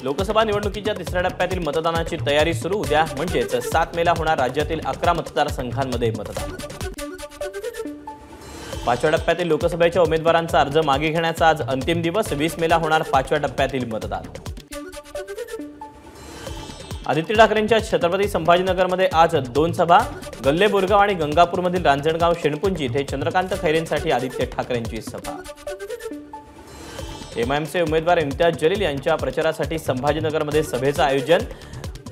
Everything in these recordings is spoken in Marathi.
लोकसभा निवडणुकीच्या तिसऱ्या टप्प्यातील मतदानाची तयारी सुरू. उद्या म्हणजेच 7 मेला होणार राज्यातील 11 मतदारसंघांमध्ये मतदान. 5व्या टप्प्यातील लोकसभेच्या उमेदवारांचा अर्ज मागे घेण्याचा आज अंतिम दिवस. 20 मेला होणार 5व्या टप्प्यातील मतदान. आदित्य ठाकरेंच्या छत्रपती संभाजीनगरमध्ये आज 2 सभा. गल्ले बोरगाव आणि गंगापूरमधील रांजणगाव शेणपुंजी इथे चंद्रकांत खैरेंसाठी आदित्य ठाकरेंची सभा. एमआयएमचे उमेदवार इम्तियाज जलील यांच्या प्रचारासाठी संभाजीनगरमध्ये सभेचं आयोजन.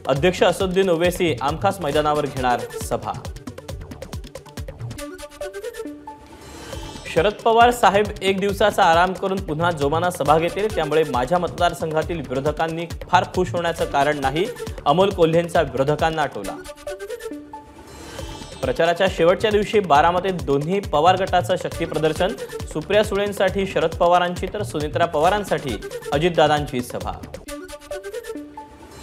अध्यक्ष असदुद्दीन ओवैसी आमखास मैदानावर घेणार सभा. शरद पवार साहेब 1 दिवसाचा आराम करून पुन्हा जोमाना सभा घेतील. त्यामुळे माझ्या मतदारसंघातील विरोधकांनी फार खुश होण्याचं कारण नाही. अमोल कोल्हेंचा विरोधकांना टोला. प्रचाराच्या शेवटच्या दिवशी बारामतीत दोन्ही पवार गटाचं शक्ती प्रदर्शन. सुप्रिया सुळेंसाठी शरद पवारांची तर सुनेत्रा पवारांसाठी अजितदादांची सभा.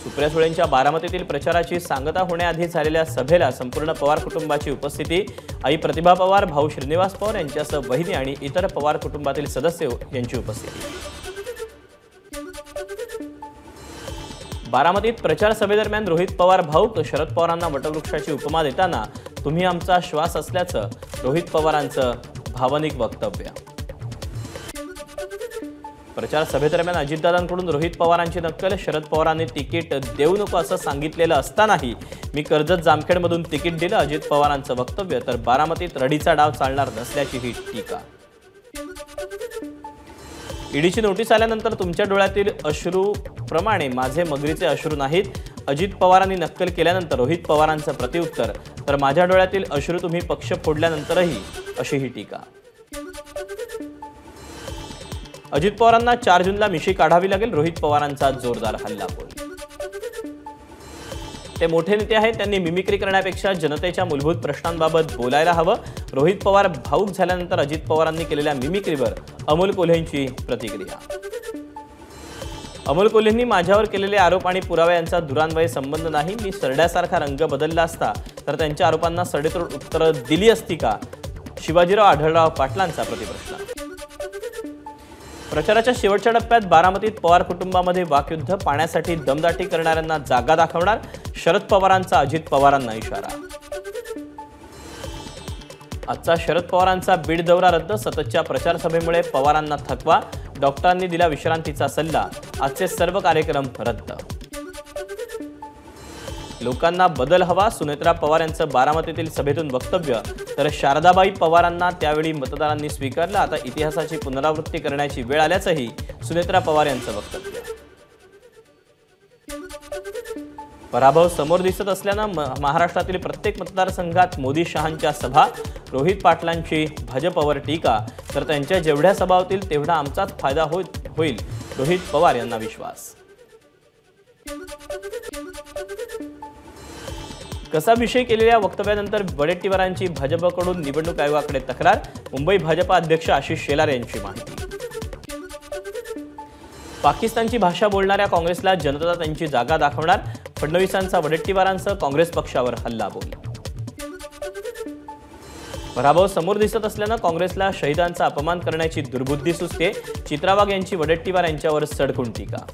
सुप्रिया सुळेंच्या बारामतीतील प्रचाराची सांगता होण्याआधी झालेल्या सभेला संपूर्ण पवार कुटुंबाची उपस्थिती. आई प्रतिभा पवार, भाऊ श्रीनिवास पवार यांच्यासह बहिणी आणि इतर पवार कुटुंबातील सदस्य यांची उपस्थिती. बारामतीत प्रचार सभेदरम्यान रोहित पवार भाऊक. शरद पवारांना वटवृक्षाची उपमा देताना तुम्ही आमचा श्वास असल्याचं रोहित पवारांचं भावनिक वक्तव्य. प्रचार सभेदरम्यान अजितदादांकडून रोहित पवारांची नक्कल. शरद पवारांनी तिकीट देऊ नको असं सांगितलेलं असतानाही मी कर्जत जामखेडमधून तिकीट दिलं. अजित पवारांचं वक्तव्य. तर बारामतीत रडीचा डाव चालणार नसल्याची ही टीका. ईडीची नोटीस आल्यानंतर तुमच्या डोळ्यातील अश्रूप्रमाणे माझे मगरीचे अश्रू नाहीत. अजित पवारांनी नक्कल केल्यानंतर रोहित पवारांचं प्रतिउत्तर. तर माझ्या डोळ्यातील अश्रू तुम्ही पक्ष फोडल्यानंतरही, अशी ही टीका. अजित पवारांना 4 जूनला मिशी काढावी लागेल. रोहित पवारांचा जोरदार हल्लाबोल. ते मोठे नेते आहेत, त्यांनी मिमिक्री करण्यापेक्षा जनतेच्या मूलभूत प्रश्नांबाबत बोलायला हवं. रोहित पवार भाऊक झाल्यानंतर अजित पवारांनी केलेल्या मिमिक्रीवर अमोल कोल्हेंची प्रतिक्रिया. अमोल कोल्हेंनी माझ्यावर केलेले आरोप आणि पुरावे यांचा दुरान्वये संबंध नाही. मी सरड्यासारखा रंग बदलला असता तर त्यांच्या आरोपांना सडेतोड उत्तरं दिली असती का? शिवाजीराव आढळराव पाटलांचा प्रतिप्रश्न. प्रचाराच्या शेवटच्या टप्प्यात बारामतीत पवार कुटुंबामध्ये वाकयुद्ध. पाण्यासाठी दमदाटी करणाऱ्यांना जागा दाखवणार. शरद पवारांचा अजित पवारांना इशारा. आजचा शरद पवारांचा बीड दौरा रद्द. सततच्या प्रचारसभेमुळे पवारांना थकवा. डॉक्टरांनी दिला विश्रांतीचा सल्ला. आजचे सर्व कार्यक्रम रद्द. लोकांना बदल हवा. सुनेत्रा पवार यांचं बारामतीतील सभेतून वक्तव्य. तर शारदाबाई पवारांना त्यावेळी मतदारांनी स्वीकारलं. आता इतिहासाची पुनरावृत्ती करण्याची वेळ आल्याचंही सुनेत्रा पवार यांचं वक्तव्य. पराभव समोर दिसत असल्यानं महाराष्ट्रातील प्रत्येक मतदारसंघात मोदी शहांच्या सभा. रोहित पाटलांची भाजपवर टीका. तर त्यांच्या जेवढ्या सभा होतील तेवढा आमचाच फायदा होईल. रोहित पवार यांना विश्वास. कसा विषय केलेल्या वक्तव्यानंतर वडेट्टीवारांची भाजपकडून निवडणूक आयोगाकडे तक्रार. मुंबई भाजपा अध्यक्ष आशिष शेलार यांची माहिती. पाकिस्तानची भाषा बोलणाऱ्या काँग्रेसला जनता त्यांची जागा दाखवणार. फडणवीसांचा वडेट्टीवारांसह काँग्रेस पक्षावर हल्लाबोल. पराभव समोर दिसत असल्यानं काँग्रेसला शहीदांचा अपमान करण्याची दुर्बुद्धी सुचते. चित्रा वाघ यांची वडेट्टीवार यांच्यावर सडकून टीका.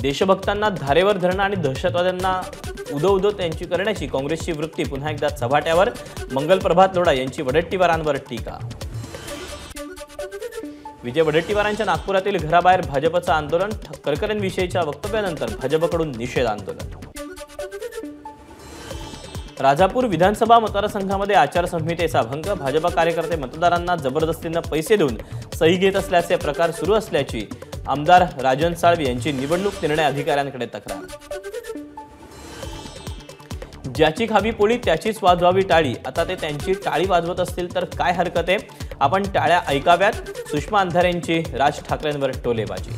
देशभक्तांना धारेवर धरणं आणि दहशतवाद्यांना उदो त्यांची करण्याची काँग्रेसची वृत्ती पुन्हा एकदा चव्हाट्यावर. मंगल प्रभात लोढा यांची वडेट्टीवारांवर टीका. विजय वडेट्टीवारांच्या नागपुरातील घराबाहेर भाजपचं आंदोलन. करकरेंविषयीच्या वक्तव्यानंतर भाजपकडून निषेध आंदोलन. राजापूर विधानसभा मतदारसंघामध्ये आचारसंहितेचा भंग. भाजप कार्यकर्ते मतदारांना जबरदस्तीनं पैसे देऊन सही घेत असल्याचे प्रकार सुरू असल्याची आमदार राजन साळवी यांची निवडणूक निर्णय अधिकाऱ्यांकडे तक्रार. ज्याची खावी पोळी त्याचीच वाजवावी टाळी. आता ते त्यांची टाळी वाजवत असतील तर काय हरकत आहे? आपण टाळ्या ऐकाव्यात. सुषमा अंधारेंची राज ठाकरेंवर टोलेबाजी.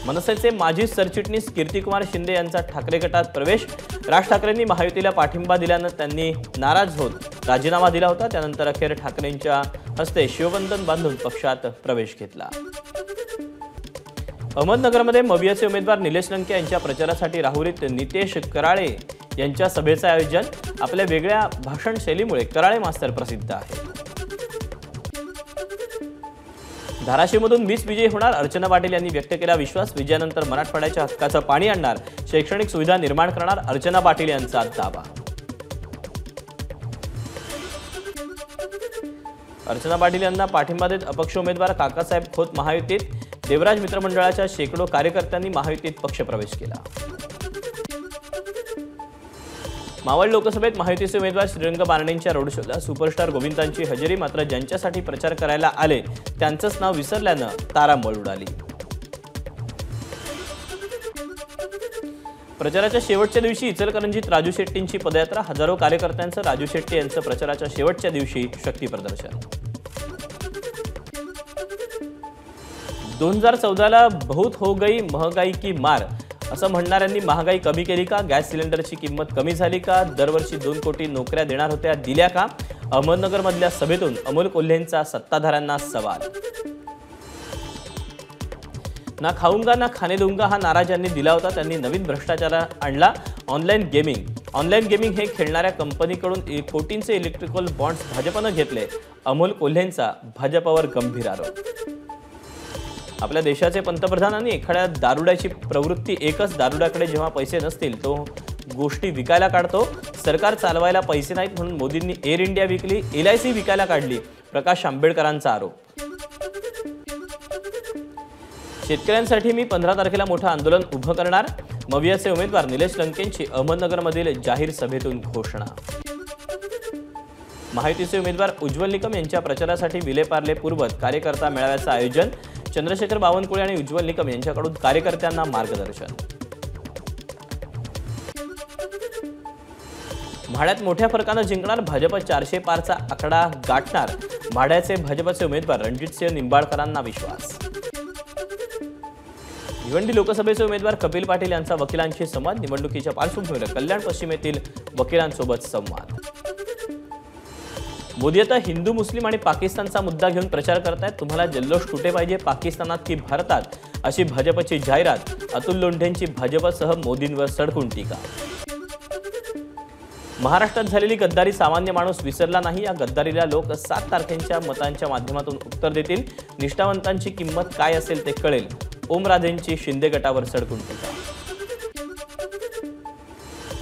मनसेचे माजी सरचिटणीस कीर्तिकुमार शिंदे यांचा ठाकरे गटात प्रवेश. राज ठाकरेंनी महायुतीला पाठिंबा दिल्यानं त्यांनी नाराज होत राजीनामा दिला होता. त्यानंतर अखेर ठाकरेंच्या हस्ते शिवबंधन बांधून पक्षात प्रवेश घेतला. अहमदनगरमध्ये मवियाचे उमेदवार निलेश लंके यांच्या प्रचारासाठी राहुरीत नितेश कराळे यांच्या सभेचं आयोजन. आपल्या वेगळ्या भाषण शैलीमुळे कराळे मास्तर प्रसिद्ध आहे. धाराशिवमधून मिस विजयी होणार अर्चना पाटील यांनी व्यक्त केला विश्वास. विजयानंतर मराठवाड्याच्या हक्काचं पाणी आणणार, शैक्षणिक सुविधा निर्माण करणार अर्चना पाटील यांचा दावा. अर्चना पाटील यांना पाठिंबा देत अपक्ष उमेदवार काकासाहेब खोत महायुतीत. देवराज मित्रमंडळाच्या शेकडो कार्यकर्त्यांनी महायुतीत पक्षप्रवेश केला. मावळ लोकसभेत महायुतीचे उमेदवार श्रीरंग बारणेंच्या रोड शोला सुपरस्टार गोविंदांची हजेरी. मात्र ज्यांच्यासाठी प्रचार करायला आले त्यांचंच नाव विसरल्यानं तारांबळ उडाली. प्रचाराच्या शेवटच्या दिवशी इचलकरंजीत राजू शेट्टींची पदयात्रा. हजारो कार्यकर्त्यांचं राजू शेट्टी यांचं प्रचाराच्या शेवटच्या दिवशी शक्ती प्रदर्शन. 2014ला बहुत हो गई महंगाई की मार असं म्हणणाऱ्यांनी महागाई कमी केली का? गॅस सिलेंडरची किंमत कमी झाली का? दरवर्षी 2 कोटी नोकऱ्या देणार होत्या, दिल्या का? अहमदनगरमधल्या सभेतून अमोल कोल्हेंचा सत्ताधाऱ्यांना सवाल. ना खाऊंगा ना खाने दूंगा हा नारा ज्यांनी दिला होता त्यांनी नवीन भ्रष्टाचार आणला. ऑनलाईन गेमिंग हे खेळणाऱ्या कंपनीकडून कोटींचे इलेक्ट्रिकल बॉन्ड्स भाजपनं घेतले. अमोल कोल्हेंचा भाजपवर गंभीर आरोप. आपल्या देशाचे पंतप्रधानांनी एखाद्या दारुड्याची प्रवृत्ती एकच. दारुड्याकडे जेव्हा पैसे नसतील तो गोष्टी विकायला काढतो. सरकार चालवायला पैसे नाहीत म्हणून मोदींनी एअर इंडिया विकली, LIC विकायला काढली. प्रकाश आंबेडकरांचा आरोप. शेतकऱ्यांसाठी मी 15 तारखेला मोठं आंदोलन उभं करणार. मवियाचे उमेदवार निलेश लंकेंची अहमदनगरमधील जाहीर सभेतून घोषणा. महायुतीचे उमेदवार उज्ज्वल निकम यांच्या प्रचारासाठी विलेपार्ले पूर्वत कार्यकर्ता मेळाव्याचं आयोजन. चंद्रशेखर बावनकुळे आणि उज्ज्वल निकम यांच्याकडून कार्यकर्त्यांना मार्गदर्शन. म्हाड्यात मोठ्या फरकानं जिंकणार भाजप. 400 पारचा आकडा गाठणार. म्हाड्याचे भाजपचे उमेदवार रणजितसिंह निंबाळकरांना विश्वास. भिवंडी लोकसभेचे उमेदवार कपिल पाटील यांचा वकिलांशी संवाद. निवडणुकीच्या पार्श्वभूमीवर कल्याण पश्चिमेतील वकिलांसोबत संवाद. मोदी आता हिंदू मुस्लिम आणि पाकिस्तानचा मुद्दा घेऊन प्रचार करतायत. तुम्हाला जल्लोष कुठे पाहिजे, पाकिस्तानात की भारतात, अशी भाजपची जाहिरात. अतुल लोंढेंची भाजपसह मोदींवर सडकून टीका. महाराष्ट्रात झालेली गद्दारी सामान्य माणूस विसरला नाही. या गद्दारीला लोक 7 तारखेच्या मतांच्या माध्यमातून उत्तर देतील. निष्ठावंतांची किंमत काय असेल ते कळेल. ओमराजेंची शिंदे गटावर सडकून टीका.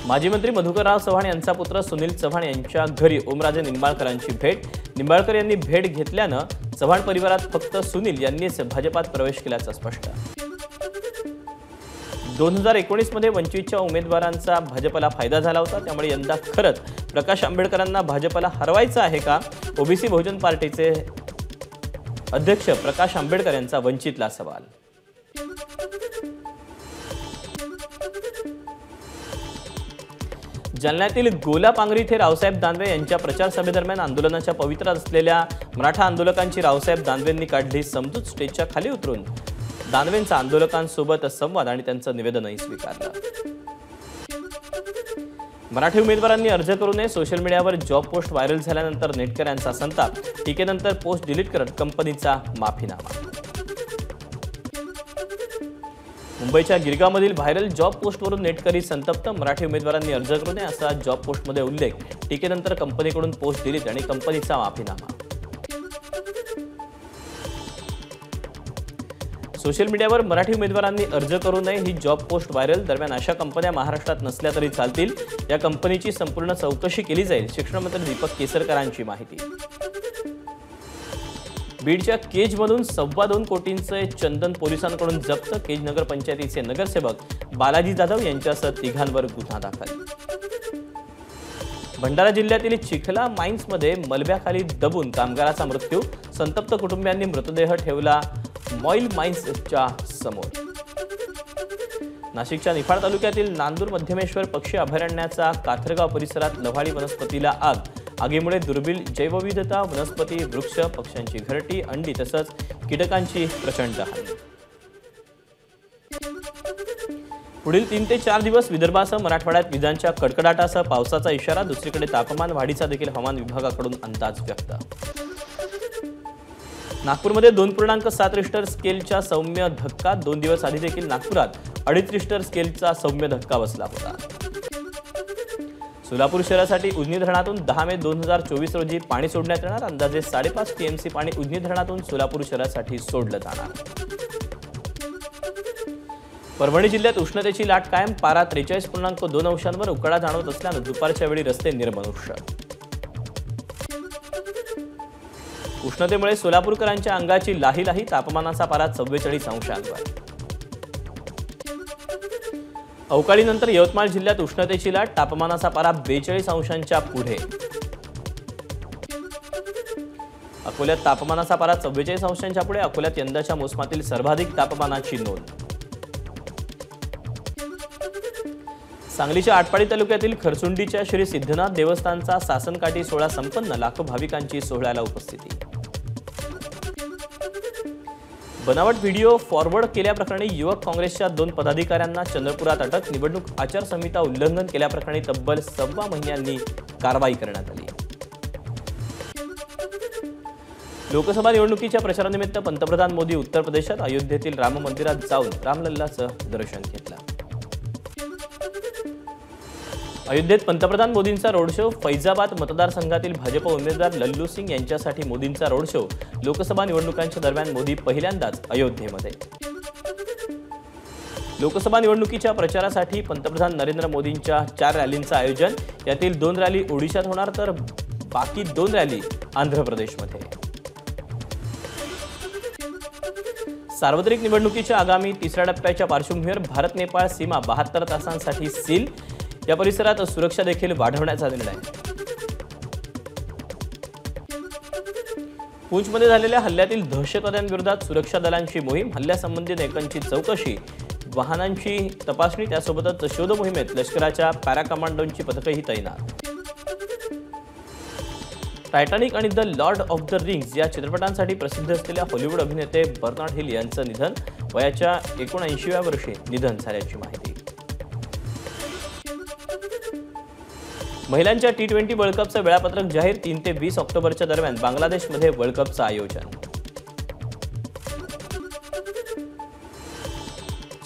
माजी मंत्री मधुकरराव चव्हाण यांचा पुत्र सुनील चव्हाण यांच्या घरी ओमराजे निंबाळकरांची भेट. निंबाळकर यांनी भेट घेतल्यानं चव्हाण परिवारात फक्त सुनील यांनीच भाजपात प्रवेश केल्याचं स्पष्ट. 2019 मध्ये वंचितच्या उमेदवारांचा भाजपला फायदा झाला होता. त्यामुळे यंदा खरंच प्रकाश आंबेडकरांना भाजपला हरवायचं आहे का? ओबीसी बहुजन पार्टीचे अध्यक्ष प्रकाश आंबेडकर यांचा वंचितला सवाल. जालन्यातील गोलापांगरी येथे रावसाहेब दानवे यांच्या प्रचार सभेदरम्यान आंदोलनाच्या पवित्रात असलेल्या मराठा आंदोलकांची रावसाहेब दानवेंनी काढली समजूत. स्टेजच्या खाली उतरून दानवेंचा आंदोलकांसोबत संवाद आणि त्यांचं निवेदनही स्वीकारलं. मराठी उमेदवारांनी अर्ज करू नये. सोशल मीडियावर जॉब पोस्ट व्हायरल झाल्यानंतर नेटकऱ्यांचा संताप. टीकेनंतर पोस्ट डिलीट करत कंपनीचा माफीनामा. मुंबईच्या गिरगावमधील व्हायरल जॉब पोस्टवरून नेटकरी संतप्त. मराठी उमेदवारांनी अर्ज करू नये असा जॉब पोस्टमध्ये उल्लेख. टीकेनंतर कंपनीकडून पोस्ट डिलीट आणि कंपनीचा माफीनामा. सोशल मीडियावर मराठी उमेदवारांनी अर्ज करू नये ही जॉब पोस्ट व्हायरल. दरम्यान अशा कंपन्या महाराष्ट्रात नसल्या तरी चालतील. या कंपनीची संपूर्ण चौकशी केली जाईल. शिक्षण मंत्री दीपक केसरकरांची माहिती. बीडच्या केजमधून 2.25 कोटींचे चंदन पोलिसांकडून जप्त. केज नगर पंचायतीचे नगरसेवक बालाजी जाधव यांच्यासह 3घांवर गुन्हा दाखल. भंडारा जिल्ह्यातील चिखला माइन्समध्ये मलब्याखाली दबून कामगाराचा मृत्यू. संतप्त कुटुंबियांनी मृतदेह ठेवला मॉईल माइन्सच्या समोर. नाशिकच्या निफाड तालुक्यातील नांदूर मध्यमेश्वर पक्षी अभयारण्याचा काथरगाव परिसरात लव्हाळी वनस्पतीला आग. आगीमुळे दुर्मिळ जैवविविधता, वनस्पती, वृक्ष, पक्ष्यांची घरटी, अंडी तसंच कीटकांची प्रचंड हानी. पुढील 3 ते 4 दिवस विदर्भासह मराठवाड्यात विजांच्या कडकडाटासह पावसाचा इशारा. दुसरीकडे तापमान वाढीचा देखील हवामान विभागाकडून अंदाज व्यक्त. नागपूरमध्ये 2.7 रिश्टर स्केलचा सौम्य धक्का. 2 दिवस आधी देखील नागपुरात 2.5 रिश्टर स्केलचा सौम्य धक्का बसला होता. सोलापूर शहरासाठी उजनी धरणातून 10 मे 2024 रोजी पाणी सोडण्यात येणार. अंदाजे 5.5 टीएमसी पाणी उजनी धरणातून सोलापूर शहरासाठी सोडलं जाणार. परभणी जिल्ह्यात उष्णतेची लाट कायम. पारा 43.2 अंशांवर उकाडा जाणवत असल्यानं दुपारच्या वेळी रस्ते निर्मनुष्य. उष्णतेमुळे सोलापूरकरांच्या अंगाची लाही लाही. तापमानाचा पारा 44 अंशांवर. अवकाळीनंतर यवतमाळ जिल्ह्यात उष्णतेची लाट. तापमानाचा पारा 42 अंशांच्या पुढे. अकोल्यात तापमानाचा पारा 44 अंशांच्या पुढे. अकोल्यात यंदाच्या मोसमातील सर्वाधिक तापमानाची नोंद. सांगलीच्या आटपाडी तालुक्यातील खरसुंडीच्या श्री सिद्धनाथ देवस्थानचा सासनकाठी सोहळा संपन्न. लाखो भाविकांची सोहळ्याला उपस्थिती. बनावट व्हिडिओ फॉरवर्ड केल्याप्रकरणी युवक काँग्रेसच्या 2 पदाधिकाऱ्यांना चंद्रपुरात अटक. निवडणूक आचारसंहिता उल्लंघन केल्याप्रकरणी तब्बल 6 महिन्यांनी कारवाई करण्यात आली. लोकसभा निवडणुकीच्या प्रचारानिमित्त पंतप्रधान मोदी उत्तर प्रदेशात अयोध्येतील राम मंदिरात जाऊन रामलल्लाचं दर्शन घेतलं. अयोध्येत पंतप्रधान मोदींचा रोड शो. फैजाबाद मतदारसंघातील भाजप उमेदवार लल्लू सिंग यांच्यासाठी मोदींचा रोड शो. लोकसभा निवडणुकांच्या दरम्यान मोदी पहिल्यांदाच अयोध्येमध्ये. लोकसभा निवडणुकीच्या प्रचारासाठी पंतप्रधान नरेंद्र मोदींच्या 4 रॅलींचं आयोजन. यातील 2 रॅली ओडिशात होणार तर बाकी 2 रॅली आंध्र प्रदेशमध्ये. सार्वत्रिक निवडणुकीच्या आगामी 3ऱ्या टप्प्याच्या पार्श्वभूमीवर भारत नेपाळ सीमा 72 तासांसाठी सील. या परिसरात सुरक्षा देखील वाढवण्याचा निर्णय. पूंछमध्ये झालेल्या हल्ल्यातील दहशतवाद्यांविरोधात सुरक्षा दलांची मोहीम. हल्ल्यासंबंधी नेकांची चौकशी, वाहनांची तपासणी, त्यासोबतच शोध मोहिमेत लष्कराच्या पॅरा कमांडोंची पथकही तैनात. टायटॅनिक आणि the Lord of the rings या चित्रपटांसाठी प्रसिद्ध असलेल्या हॉलिवूड अभिनेते बर्नार्ड हिल यांचं निधन. वयाच्या 79व्या वर्षी निधन झाल्याची माहिती. महिलांच्या T20 वर्ल्ड कपचं वेळापत्रक जाहीर. 3 ते 20 ऑक्टोबरच्या दरम्यान बांगलादेशमध्ये वर्ल्ड कपचं आयोजन.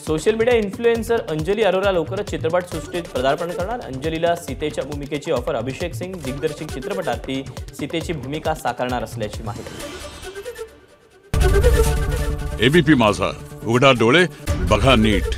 Social media influencer Anjali Arora लवकरच चित्रपटसृष्टीत पदार्पण करणार. अंजलीला सीतेच्या भूमिकेची ऑफर. अभिषेक सिंग दिग्दर्शित चित्रपटात ती सीतेची भूमिका साकारणार असल्याची माहिती. एबीपी माझा, उघडा डोळे बघा नीट.